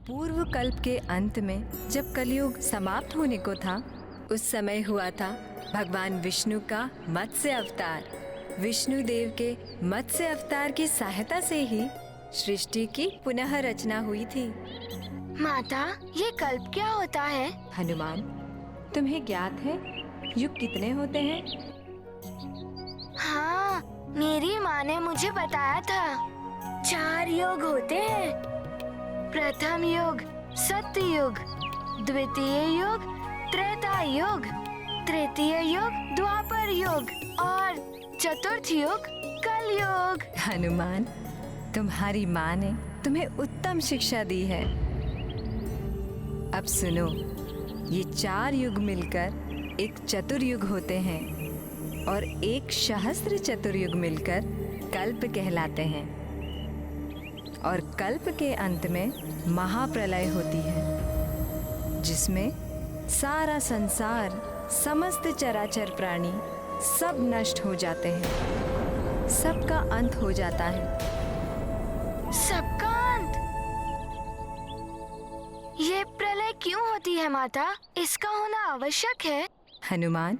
पूर्व कल्प के अंत में जब कलयुग समाप्त होने को था, उस समय हुआ था भगवान विष्णु का मत्स्य अवतार। विष्णु देव के मत्स्य अवतार की सहायता से ही सृष्टि की पुनः रचना हुई थी। माता, ये कल्प क्या होता है? हनुमान, तुम्हें ज्ञात है युग कितने होते हैं? हाँ, मेरी माँ ने मुझे बताया था। 4 युग होते हैं। प्रथम युग सत्य युग, द्वितीय युग त्रेता युग, तृतीय युग द्वापर युग और चतुर्थ युग कलयुग। हनुमान, तुम्हारी माँ ने तुम्हें उत्तम शिक्षा दी है। अब सुनो, ये 4 युग मिलकर एक चतुर्युग होते हैं और एक सहस्त्र चतुर्युग मिलकर कल्प कहलाते हैं। और कल्प के अंत में महाप्रलय होती है, जिसमें सारा संसार, समस्त चराचर प्राणी सब नष्ट हो जाते हैं, सबका अंत हो जाता है। सबका अंत? ये प्रलय क्यों होती है माता? इसका होना आवश्यक है। हनुमान,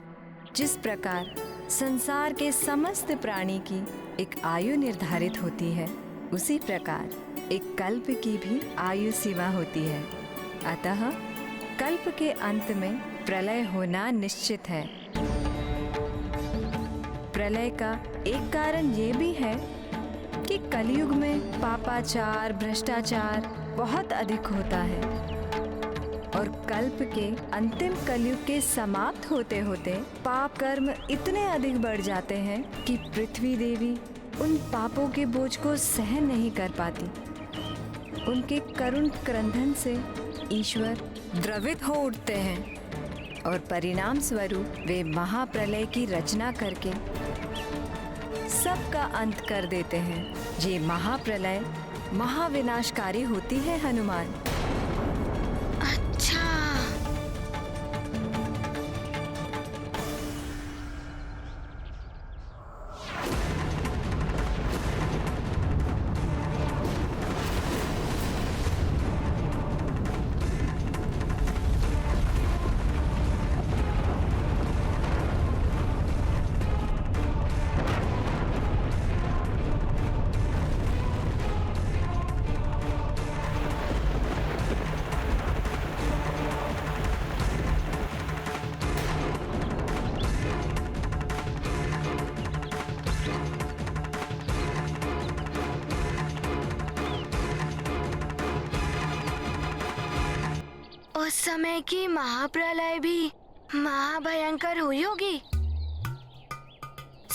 जिस प्रकार संसार के समस्त प्राणी की एक आयु निर्धारित होती है, उसी प्रकार एक कल्प की भी आयु सीमा होती है। अतः कल्प के अंत में प्रलय होना निश्चित है। प्रलय का एक कारण ये भी है कि कलयुग में पापाचार, भ्रष्टाचार बहुत अधिक होता है और कल्प के अंतिम कलयुग के समाप्त होते होते पाप कर्म इतने अधिक बढ़ जाते हैं कि पृथ्वी देवी उन पापों के बोझ को सहन नहीं कर पाती। उनके करुण क्रंदन से ईश्वर द्रवित हो उठते हैं और परिणाम स्वरूप वे महाप्रलय की रचना करके सबका अंत कर देते हैं। ये महाप्रलय महाविनाशकारी होती है हनुमान। अच्छा, उस समय की महाप्रलय भी महाभयंकर हुई होगी।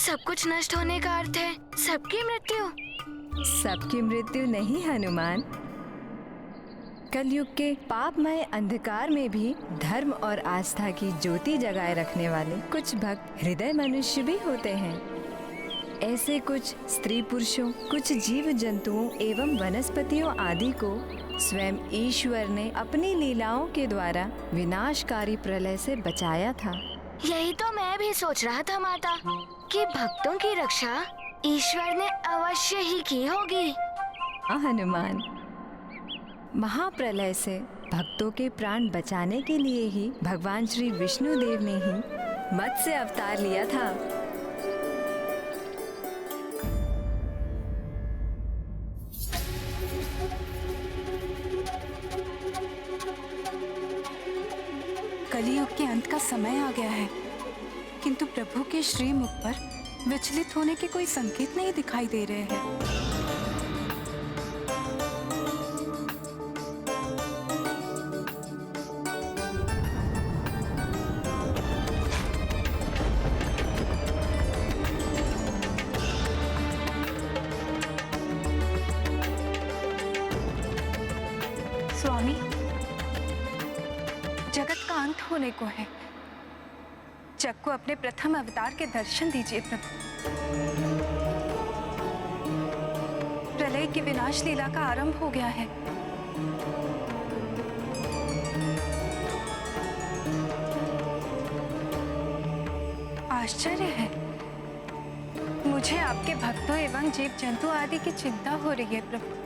सब कुछ नष्ट होने का अर्थ है सबकी मृत्यु। सबकी मृत्यु नहीं हनुमान, कलयुग के पापमय अंधकार में भी धर्म और आस्था की ज्योति जगाए रखने वाले कुछ भक्त हृदय मनुष्य भी होते हैं। ऐसे कुछ स्त्री पुरुषों, कुछ जीव जंतुओं एवं वनस्पतियों आदि को स्वयं ईश्वर ने अपनी लीलाओं के द्वारा विनाशकारी प्रलय से बचाया था। यही तो मैं भी सोच रहा था माता, कि भक्तों की रक्षा ईश्वर ने अवश्य ही की होगी। हनुमान, महाप्रलय से भक्तों के प्राण बचाने के लिए ही भगवान श्री विष्णु देव ने ही मत्स्य अवतार लिया था। कलियुग के अंत का समय आ गया है, किंतु प्रभु के श्रीमुख पर विचलित होने के कोई संकेत नहीं दिखाई दे रहे हैं। स्वामी, जगत का अंत होने को है। जग को अपने प्रथम अवतार के दर्शन दीजिए प्रभु। प्रलय की विनाश लीला का आरंभ हो गया है। आश्चर्य है, मुझे आपके भक्तों एवं जीव जंतु आदि की चिंता हो रही है प्रभु।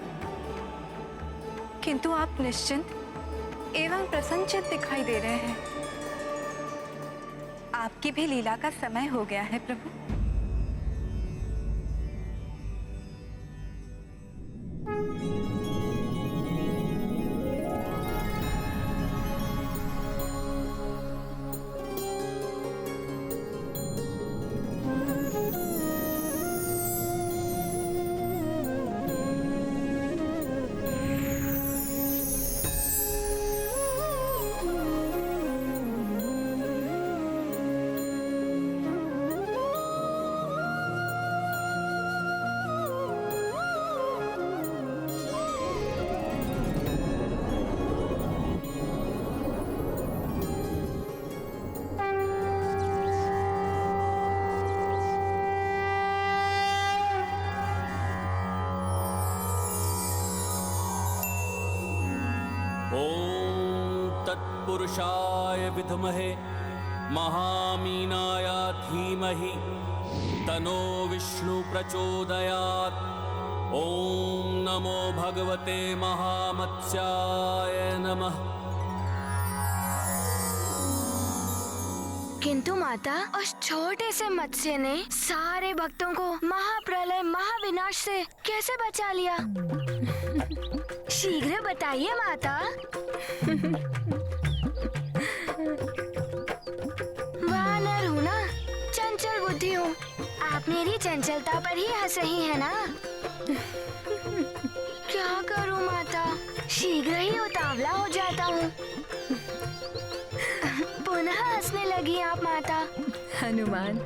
किंतु आप निश्चिंत एवं प्रसन्नचित्त दिखाई दे रहे हैं। आपकी भी लीला का समय हो गया है प्रभु। तत्पुरुषाय विद्महे महामीनाय धीमहि तनो विष्णु प्रचोदयात्। ओम नमो भगवते महामत्स्याय नमः। किंतु माता, उस छोटे से मत्स्य ने सारे भक्तों को महाप्रलय महाविनाश से कैसे बचा लिया? शीघ्र बताइए माता। वानर हूँ ना, चंचल बुद्धि हूँ। आप मेरी चंचलता पर ही हंस रही है ना? क्या करूँ माता, शीघ्र ही उतावला हो जाता हूँ। पुनः हंसने लगी आप माता। हनुमान,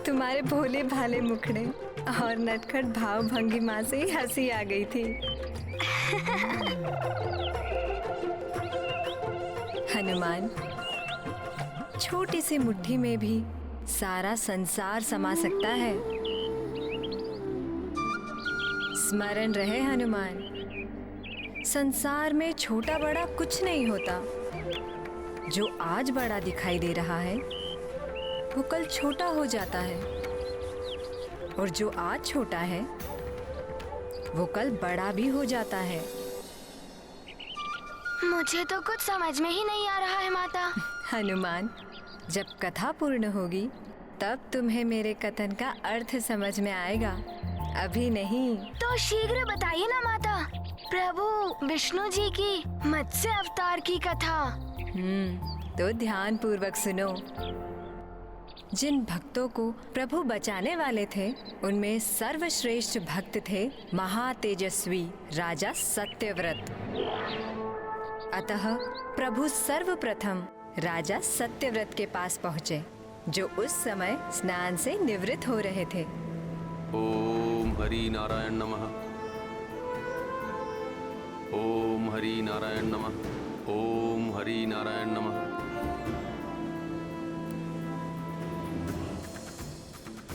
तुम्हारे भोले भाले मुखड़े और नटखट भाव भंगिमा से ही हंसी आ गई थी। हनुमान, छोटी सी मुट्ठी में भी सारा संसार समा सकता है। स्मरण रहे हनुमान, संसार में छोटा बड़ा कुछ नहीं होता। जो आज बड़ा दिखाई दे रहा है वो कल छोटा हो जाता है, और जो आज छोटा है वो कल बड़ा भी हो जाता है। मुझे तो कुछ समझ में ही नहीं आ रहा है माता। हनुमान, जब कथा पूर्ण होगी तब तुम्हें मेरे कथन का अर्थ समझ में आएगा, अभी नहीं। तो शीघ्र बताइए ना माता, प्रभु विष्णु जी की मत्स्य अवतार की कथा। तो ध्यान पूर्वक सुनो। जिन भक्तों को प्रभु बचाने वाले थे उनमें सर्वश्रेष्ठ भक्त थे महातेजस्वी राजा सत्यव्रत। अतः प्रभु सर्वप्रथम राजा सत्यव्रत के पास पहुँचे, जो उस समय स्नान से निवृत्त हो रहे थे। ओम हरि नारायण नमः। ओम हरि नारायण नमः। ओम हरि नारायण नमः।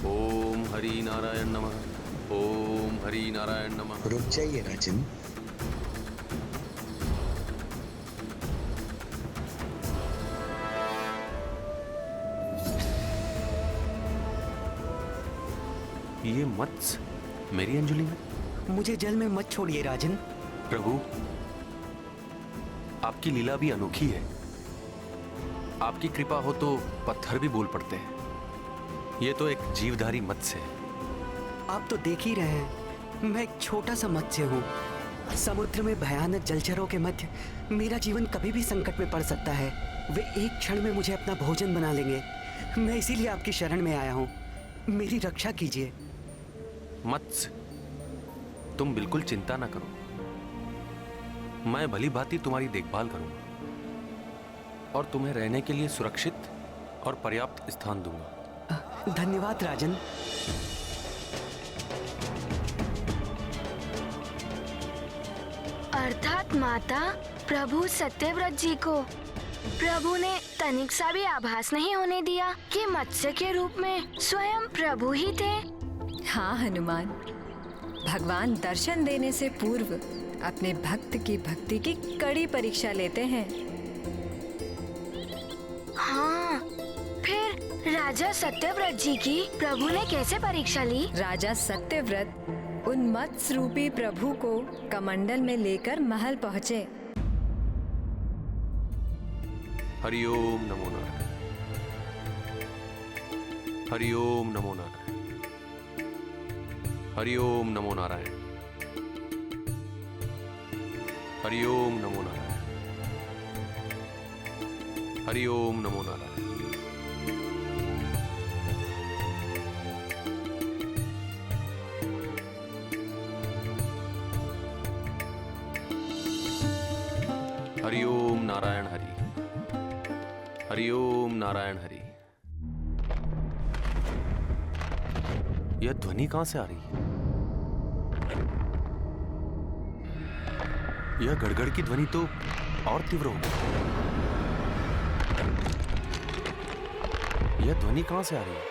ओम हरि नारायण नमः। ओम हरि नारायण नमः। रुक जाइए राजन। ये मत्स्य मेरी अंजलि में? मुझे जल में मत छोड़िए राजन। प्रभु, आपकी लीला भी अनोखी है। आपकी कृपा हो तो पत्थर भी बोल पड़ते हैं। ये तो एक जीवधारी मत्स्य है। आप तो देख ही रहे हैं, मैं एक छोटा सा मत्स्य हूँ। समुद्र में भयानक जलचरों के मध्य मेरा जीवन कभी भी संकट में पड़ सकता है। वे एक क्षण में मुझे अपना भोजन बना लेंगे। मैं इसीलिए आपकी शरण में आया हूँ, मेरी रक्षा कीजिए। मत्स्य, तुम बिल्कुल चिंता ना करो, मैं भली भांति तुम्हारी देखभाल करूंगा और तुम्हें रहने के लिए सुरक्षित और पर्याप्त स्थान दूंगा। धन्यवाद राजन। अर्थात माता, प्रभु सत्यव्रत जी को प्रभु ने तनिक सा भी आभास नहीं होने दिया कि मत्स्य के रूप में स्वयं प्रभु ही थे। हाँ हनुमान, भगवान दर्शन देने से पूर्व अपने भक्त की भक्ति की कड़ी परीक्षा लेते हैं। हाँ, फिर राजा सत्यव्रत जी की प्रभु ने कैसे परीक्षा ली? राजा सत्यव्रत उन मत्स्य रूपी प्रभु को कमंडल में लेकर महल पहुंचे। हरिओम नमो नारायण। हरिओम नमो नारायण। हरिओम नमो नारायण। हरिओम नमो नारायण। हरिओम नमो नारायण। हरिओम नारायण हरि। हरिओम नारायण हरि। यह ध्वनि कहां से आ रही है? यह गड़गड़ की ध्वनि तो और तीव्र हो गई। यह ध्वनि कहां से आ रही है?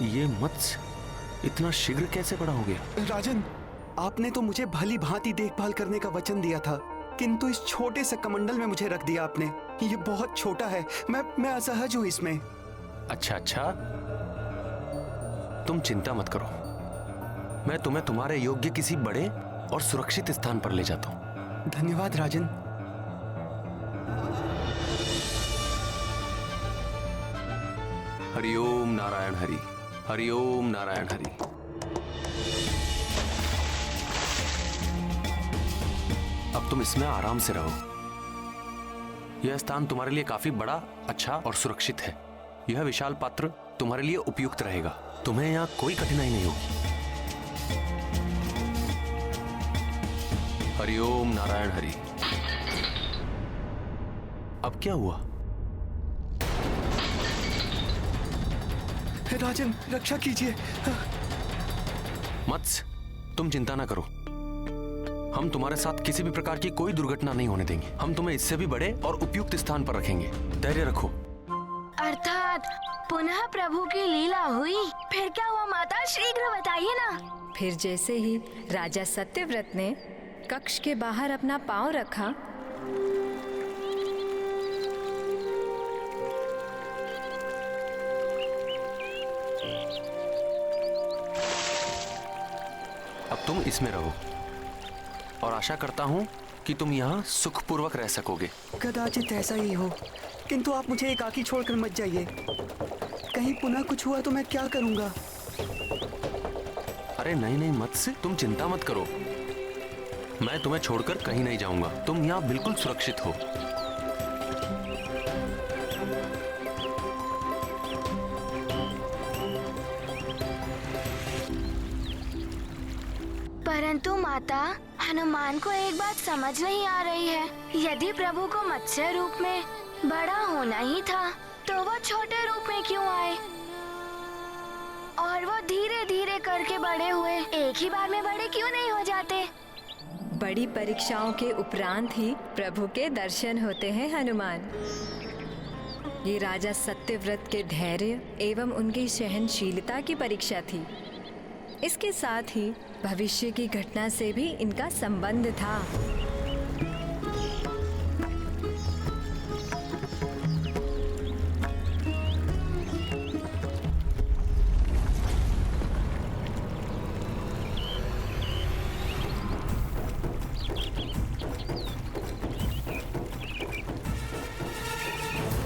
ये मत्स्य इतना शीघ्र कैसे बड़ा हो गया? राजन, आपने तो मुझे भली भांति देखभाल करने का वचन दिया था, किंतु इस छोटे से कमंडल में मुझे रख दिया आपने। ये बहुत छोटा है, मैं असहज हूँ इसमें। अच्छा, तुम चिंता मत करो, मैं तुम्हें तुम्हारे योग्य किसी बड़े और सुरक्षित स्थान पर ले जाता हूं। धन्यवाद राजन। हरिओम नारायण हरि। हरिओम नारायण हरि। अब तुम इसमें आराम से रहो। यह स्थान तुम्हारे लिए काफी बड़ा, अच्छा और सुरक्षित है। यह विशाल पात्र तुम्हारे लिए उपयुक्त रहेगा। तुम्हें यहाँ कोई कठिनाई नहीं होगी। हरिओम नारायण हरि। अब क्या हुआ? राजन, रक्षा कीजिए। मत्स्य, तुम चिंता ना करो, हम तुम्हारे साथ किसी भी प्रकार की कोई दुर्घटना नहीं होने देंगे। हम तुम्हें इससे भी बड़े और उपयुक्त स्थान पर रखेंगे। धैर्य रखो। अर्थात पुनः प्रभु की लीला हुई। फिर क्या हुआ माता, शीघ्र बताइए ना। फिर जैसे ही राजा सत्यव्रत ने कक्ष के बाहर अपना पांव रखा, अब तुम इसमें रहो और आशा करता हूं कि तुम यहाँ सुखपूर्वक रह सकोगे। कदाचित ऐसा ही हो, किंतु आप मुझे एकाकी छोड़कर मत जाइए। कहीं पुनः कुछ हुआ तो मैं क्या करूंगा? अरे नहीं मत्स्य, तुम चिंता मत करो, मैं तुम्हें छोड़कर कहीं नहीं जाऊंगा। तुम यहाँ बिल्कुल सुरक्षित हो। परंतु माता, हनुमान को एक बात समझ नहीं आ रही है। यदि प्रभु को मत्स्य रूप में बड़ा होना ही था, तो वो छोटे रूप में क्यों आए? और वो धीरे धीरे करके बड़े हुए, एक ही बार में बड़े क्यों नहीं हो जाते? बड़ी परीक्षाओं के उपरांत ही प्रभु के दर्शन होते हैं हनुमान। ये राजा सत्यव्रत के धैर्य एवं उनकी सहनशीलता की परीक्षा थी। इसके साथ ही भविष्य की घटना से भी इनका संबंध था।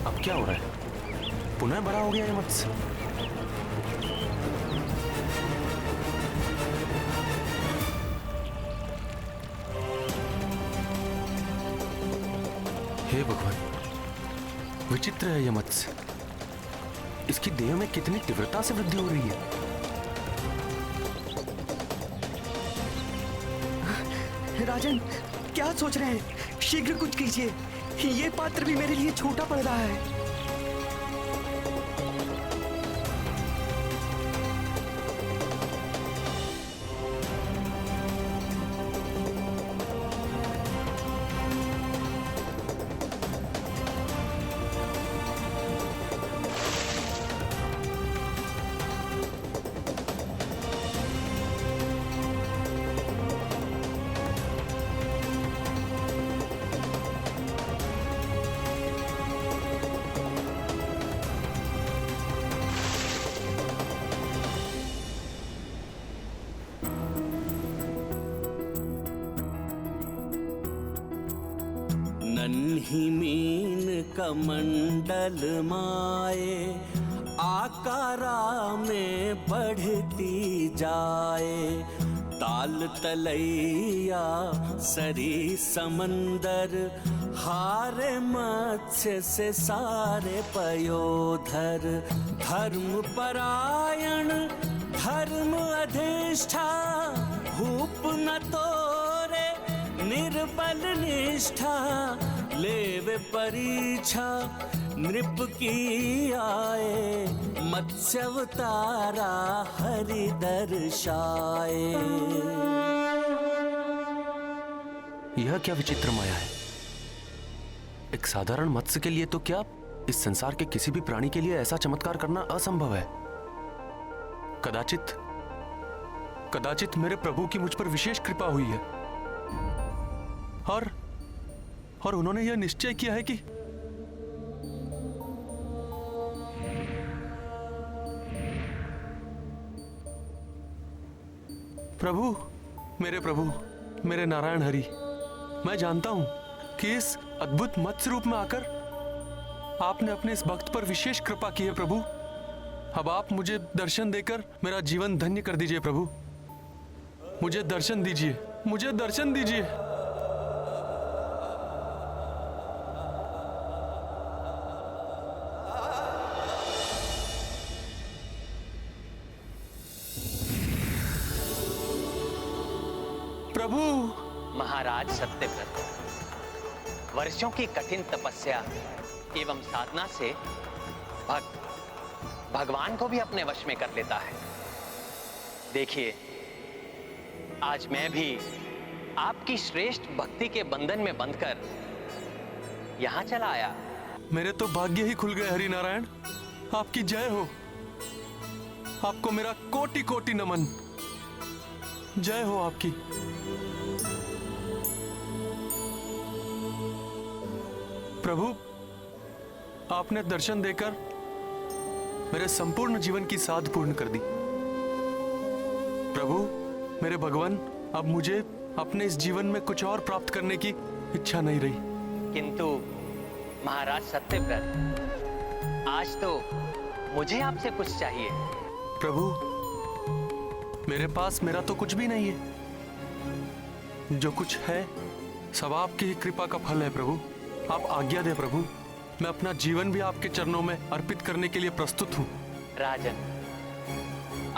अब क्या हो रहा है? पुनः बड़ा हो गया ये मत्स्य। हे भगवान, विचित्र है यह मत्स्य। इसकी देह में कितनी तीव्रता से वृद्धि हो रही है। राजन, क्या सोच रहे हैं? शीघ्र कुछ कीजिए, ये पात्र भी मेरे लिए छोटा पड़ रहा है। मीन कमंडल माए, आकारा में बढ़ती जाए। ताल तलैया सरी समंदर, हारे मत्स्य से सारे पयोधर। धर्म परायण धर्म अधिष्ठा, भूप न तोरे निर्बल निष्ठा। लेवे परीक्षा नृप की आए, मत्स्यवतारा हरि दर्शाए। यह क्या विचित्र माया है। एक साधारण मत्स्य के लिए तो क्या, इस संसार के किसी भी प्राणी के लिए ऐसा चमत्कार करना असंभव है। कदाचित मेरे प्रभु की मुझ पर विशेष कृपा हुई है और उन्होंने यह निश्चय किया है कि प्रभु, मेरे नारायण हरि, मैं जानता हूं कि इस अद्भुत मत्स्य रूप में आकर आपने अपने इस भक्त पर विशेष कृपा की है प्रभु। अब आप मुझे दर्शन देकर मेरा जीवन धन्य कर दीजिए प्रभु। मुझे दर्शन दीजिए, मुझे दर्शन दीजिए। प्रभु। महाराज सत्यव्रत, वर्षों की कठिन तपस्या एवं साधना से भक्त भगवान को भी अपने वश में कर लेता है। देखिए, आज मैं भी आपकी श्रेष्ठ भक्ति के बंधन में बंधकर यहां चला आया। मेरे तो भाग्य ही खुल गए हरि नारायण। आपकी जय हो। आपको मेरा कोटि कोटि नमन। जय हो आपकी। प्रभु, आपने दर्शन देकर मेरे संपूर्ण जीवन की साध पूर्ण कर दी। प्रभु, मेरे भगवान, अब मुझे अपने इस जीवन में कुछ और प्राप्त करने की इच्छा नहीं रही। किंतु महाराज सत्यव्रत, आज तो मुझे आपसे कुछ चाहिए। प्रभु, मेरे पास मेरा तो कुछ भी नहीं है। जो कुछ है सब आपकी ही कृपा का फल है प्रभु। आप आज्ञा दे प्रभु। मैं अपना जीवन भी आपके चरणों में अर्पित करने के लिए प्रस्तुत हूँ। राजन,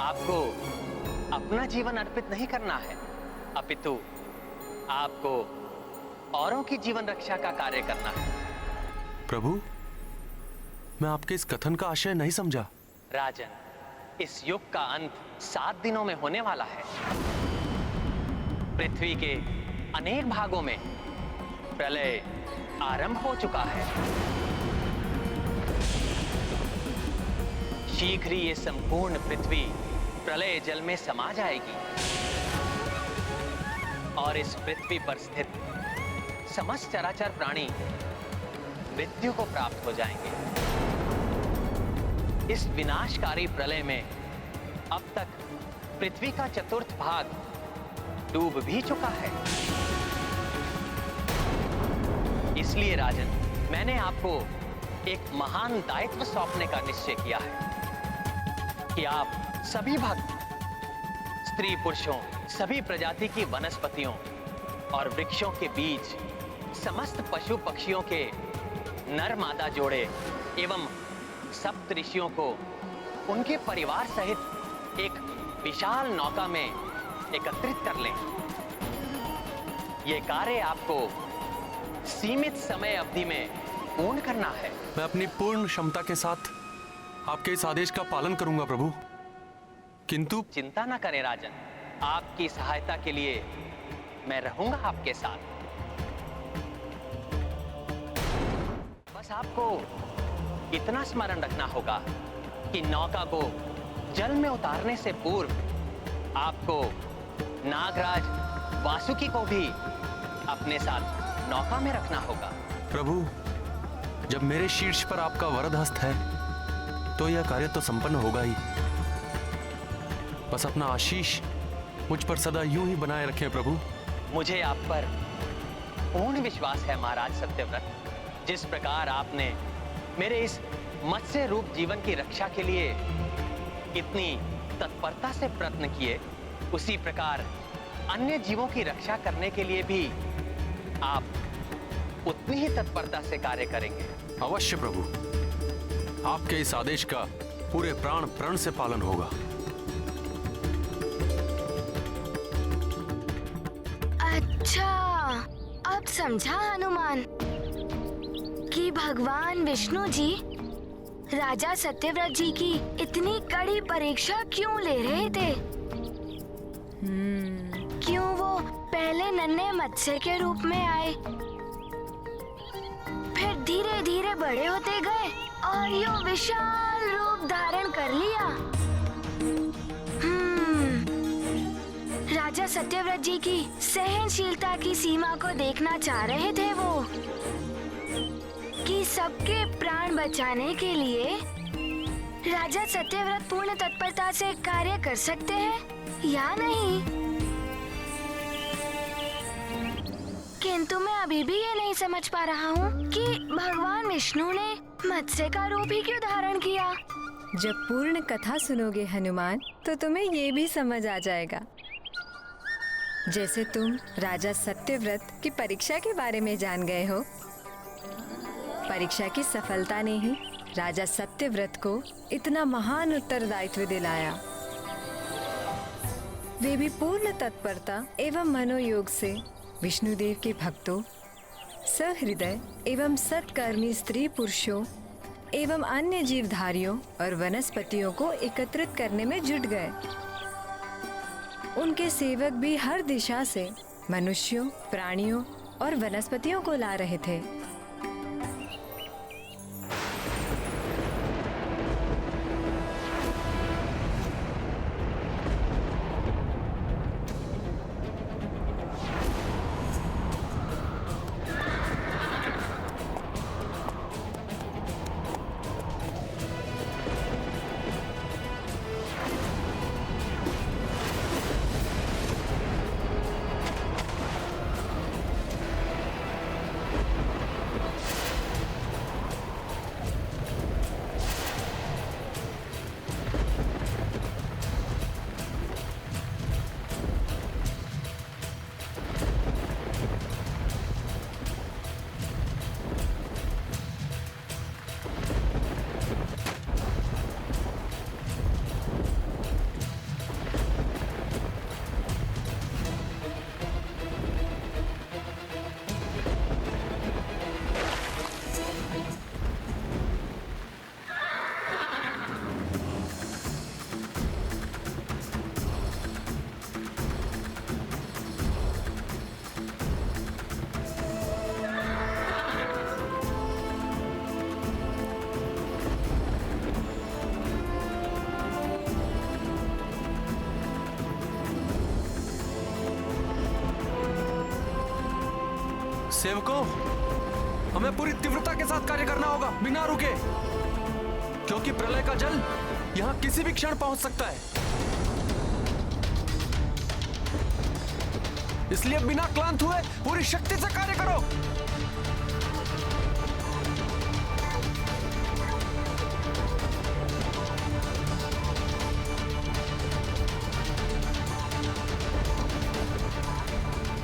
आपको अपना जीवन अर्पित नहीं करना है, अपितु आपको औरों की जीवन रक्षा का कार्य करना है। प्रभु, मैं आपके इस कथन का आशय नहीं समझा। राजन, इस युग का अंत 7 दिनों में होने वाला है। पृथ्वी के अनेक भागों में प्रलय आरंभ हो चुका है। शीघ्र ही ये संपूर्ण पृथ्वी प्रलय जल में समा जाएगी और इस पृथ्वी पर स्थित समस्त चराचर प्राणी मृत्यु को प्राप्त हो जाएंगे। इस विनाशकारी प्रलय में अब तक पृथ्वी का 1/4 भाग डूब भी चुका है। इसलिए राजन, मैंने आपको एक महान दायित्व सौंपने का निश्चय किया है कि आप सभी भक्त, स्त्री पुरुषों, सभी प्रजाति की वनस्पतियों और वृक्षों के बीच समस्त पशु पक्षियों के नर मादा जोड़े एवं सप्त ऋषियों को उनके परिवार सहित एक विशाल नौका में एकत्रित कर लें। यह कार्य आपको सीमित समय अवधि में पूर्ण करना है। मैं अपनी पूर्ण क्षमता के साथ आपके इस आदेश का पालन करूंगा प्रभु। किंतु चिंता न करें राजन, आपकी सहायता के लिए मैं रहूंगा आपके साथ। बस आपको इतना स्मरण रखना होगा कि नौका को जल में उतारने से पूर्व आपको नागराज वासुकी को भी अपने साथ नौका में रखना होगा। प्रभु, जब मेरे शीर्ष पर आपका वरद हस्त है तो यह कार्य तो संपन्न होगा ही। बस अपना आशीष मुझ पर सदा यूं ही बनाए रखें प्रभु। मुझे आप पर पूर्ण विश्वास है महाराज सत्यव्रत। जिस प्रकार आपने मेरे इस मत्स्य रूप जीवन की रक्षा के लिए इतनी तत्परता से प्रयत्न किए, उसी प्रकार अन्य जीवों की रक्षा करने के लिए भी आप उतनी ही तत्परता से कार्य करेंगे। अवश्य प्रभु, आपके इस आदेश का पूरे प्राण प्रण से पालन होगा। अच्छा, अब समझा हनुमान कि भगवान विष्णु जी राजा सत्यव्रत जी की इतनी कड़ी परीक्षा क्यों ले रहे थे। क्यों वो पहले नन्हे मत्स्य के रूप में आए, फिर धीरे धीरे बड़े होते गए और यो विशाल रूप धारण कर लिया। राजा सत्यव्रत जी की सहनशीलता की सीमा को देखना चाह रहे थे वो, कि सबके प्राण बचाने के लिए राजा सत्यव्रत पूर्ण तत्परता से कार्य कर सकते हैं या नहीं। किंतु मैं अभी भी ये नहीं समझ पा रहा हूँ कि भगवान विष्णु ने मत्स्य का रूप ही क्यों धारण किया। जब पूर्ण कथा सुनोगे हनुमान, तो तुम्हें ये भी समझ आ जाएगा। जैसे तुम राजा सत्यव्रत की परीक्षा के बारे में जान गए हो, परीक्षा की सफलता ने ही राजा सत्यव्रत को इतना महान उत्तरदायित्व दिलाया। वे भी पूर्ण तत्परता एवं मनोयोग से विष्णुदेव के भक्तों, सहृदय एवं सत्कर्मी स्त्री पुरुषों एवं अन्य जीवधारियों और वनस्पतियों को एकत्रित करने में जुट गए। उनके सेवक भी हर दिशा से मनुष्यों, प्राणियों और वनस्पतियों को ला रहे थे। सेवकों, हमें पूरी तीव्रता के साथ कार्य करना होगा, बिना रुके, क्योंकि प्रलय का जल यहाँ किसी भी क्षण पहुंच सकता है। इसलिए बिना क्लांत हुए पूरी शक्ति से कार्य करो।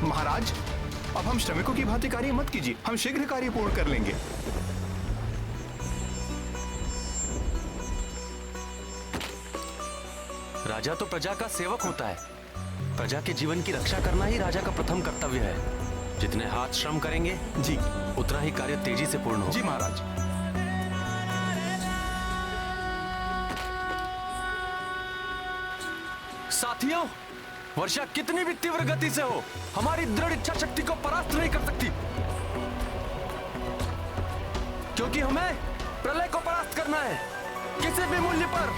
महाराज, अब हम श्रमिकों की भांति कार्य मत कीजिए, हम शीघ्र कार्य पूर्ण कर लेंगे। राजा तो प्रजा का सेवक होता है। प्रजा के जीवन की रक्षा करना ही राजा का प्रथम कर्तव्य है। जितने हाथ श्रम करेंगे जी, उतना ही कार्य तेजी से पूर्ण होगा। जी महाराज। साथियों, वर्षा कितनी भी तीव्र गति से हो, हमारी दृढ़ इच्छा शक्ति को परास्त नहीं कर सकती, क्योंकि हमें प्रलय को परास्त करना है, किसी भी मूल्य पर।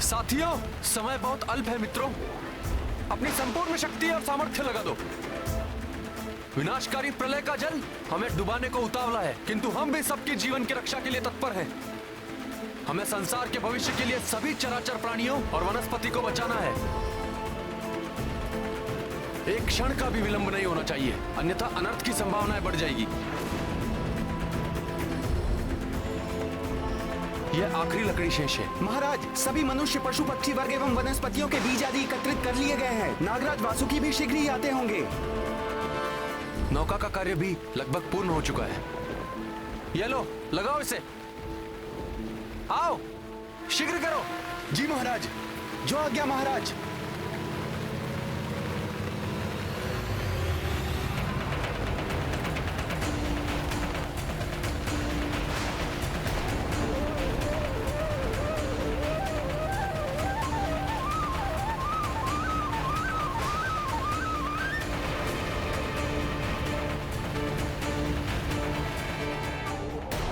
साथियों, समय बहुत अल्प है मित्रों। अपनी संपूर्ण शक्ति और सामर्थ्य लगा दो। विनाशकारी प्रलय का जल हमें डुबाने को उतावला है, किंतु हम भी सबके जीवन की रक्षा के लिए तत्पर हैं। हमें संसार के भविष्य के लिए सभी चराचर प्राणियों और वनस्पति को बचाना है। एक क्षण का भी विलंब नहीं होना चाहिए, अन्यथा अनर्थ की संभावनाएं बढ़ जाएगी। यह आखिरी लकड़ी शेष है। महाराज, सभी मनुष्य, पशु, पक्षी वर्ग एवं वनस्पतियों के बीज आदि एकत्रित कर लिए गए हैं। नागराज वासुकी भी शीघ्र ही आते होंगे। नौका का कार्य भी लगभग पूर्ण हो चुका है। ये लो, लगाओ इसे। आओ, शीघ्र करो। जी महाराज, जो आज्ञा महाराज।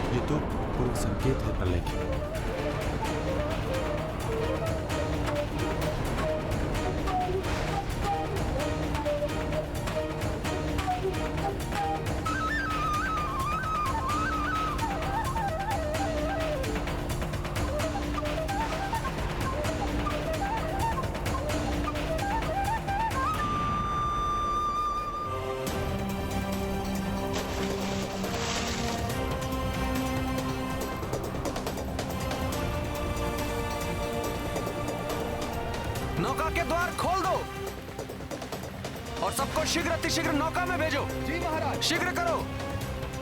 ये तो पूर्व संकेत है प्रलय की। नौका के द्वार खोल दो और सबको शीघ्र अतिशीघ्र नौका में भेजो। जी महाराज। शीघ्र करो।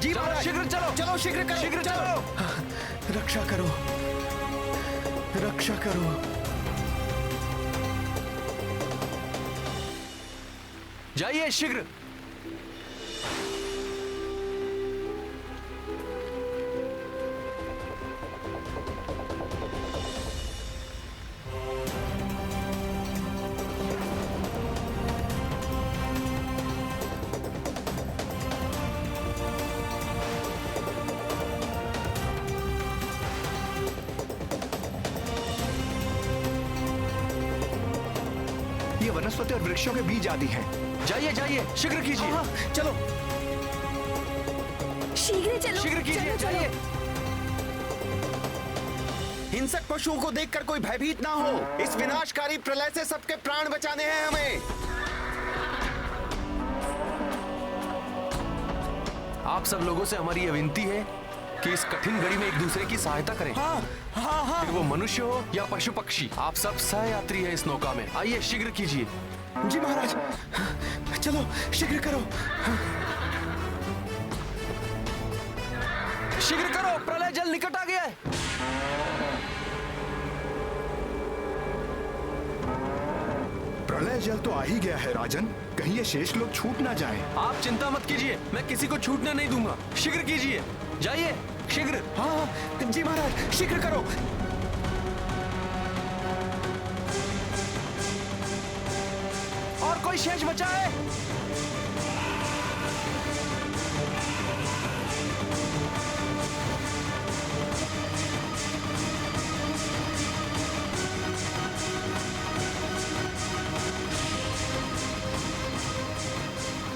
जी चलो, महाराज। शीघ्र चलो। चलो शीघ्र करो। शीघ्र चलो। रक्षा करो, रक्षा करो। जाइए शीघ्र। ये वनस्पति और वृक्षों के बीज आदि हैं। जाइए जाइए, शीघ्र कीजिए। चलो शीघ्र चलो। शीघ्र कीजिए, जाइए। हिंसक पशुओं को देखकर कोई भयभीत ना हो। इस विनाशकारी प्रलय से सबके प्राण बचाने हैं हमें। आप सब लोगों से हमारी यह विनती है कि इस कठिन घड़ी में एक दूसरे की सहायता करें। हाँ हाँ हाँ। फिर वो मनुष्य हो या पशु पक्षी, आप सब सहयात्री हैं इस नौका में। आइए शीघ्र कीजिए। जी महाराज, चलो शीघ्र करो। शीघ्र करो, प्रलय जल निकट आ गया है। प्रलय जल तो आ ही गया है राजन, कहीं ये शेष लोग छूट ना जाएं। आप चिंता मत कीजिए, मैं किसी को छूटने नहीं दूंगा। शीघ्र कीजिए, जाइए शीघ्र। हाँ जी महाराज, शीघ्र करो। और कोई शेष बचा है?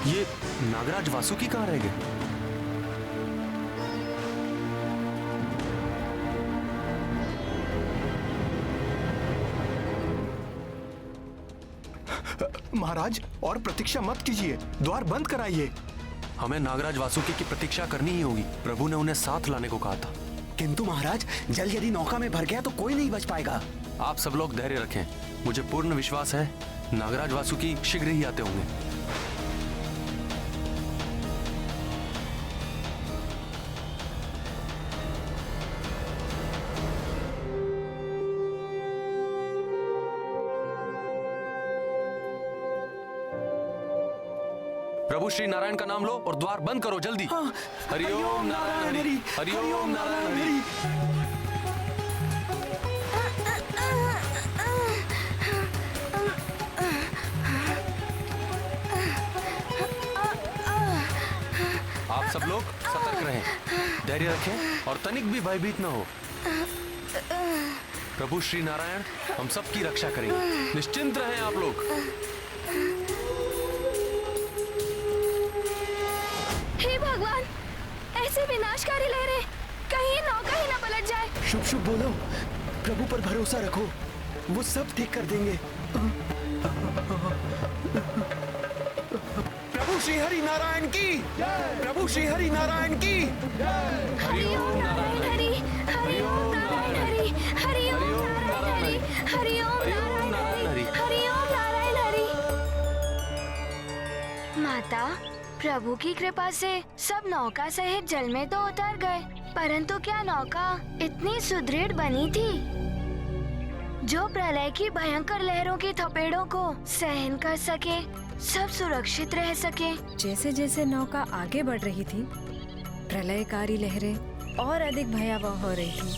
ये नागराज वासुकी कहाँ रह गए? महाराज, और प्रतीक्षा मत कीजिए, द्वार बंद कराइए। हमें नागराज वासुकी की प्रतीक्षा करनी ही होगी। प्रभु ने उन्हें साथ लाने को कहा था। किंतु महाराज, जल यदि नौका में भर गया तो कोई नहीं बच पाएगा। आप सब लोग धैर्य रखें, मुझे पूर्ण विश्वास है नागराज वासुकी शीघ्र ही आते होंगे। प्रभु श्री नारायण का नाम लो और द्वार बंद करो जल्दी। हरिओम नारायण हरि, हरिओम नारायण हरि। आप सब लोग सतर्क रहें, धैर्य रखें और तनिक भी भयभीत न हो। प्रभु श्री नारायण हम सबकी रक्षा करेंगे। निश्चिंत रहें आप लोग। हे भगवान, ऐसे विनाशकारी लहरें, कहीं नौका ही ना पलट जाए। शुभ शुभ बोलो, प्रभु पर भरोसा रखो, वो सब ठीक कर देंगे। प्रभु श्री हरि नारायण की, प्रभु श्री हरि नारायण की। हरि ओम नारायण हरि, हरि ओम नारायण हरि, हरि ओम नारायण हरि, हरि ओम नारायण हरि, हरि ओम नारायण हरि। माता, प्रभु की कृपा से सब नौका सहित जल में तो उतर गए, परंतु क्या नौका इतनी सुदृढ़ बनी थी जो प्रलय की भयंकर लहरों की थपेड़ों को सहन कर सके, सब सुरक्षित रह सके। जैसे जैसे नौका आगे बढ़ रही थी, प्रलयकारी लहरें और अधिक भयावह हो रही थी।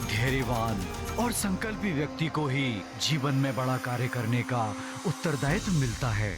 धैर्यवान और संकल्पी व्यक्ति को ही जीवन में बड़ा कार्य करने का उत्तरदायित्व मिलता है।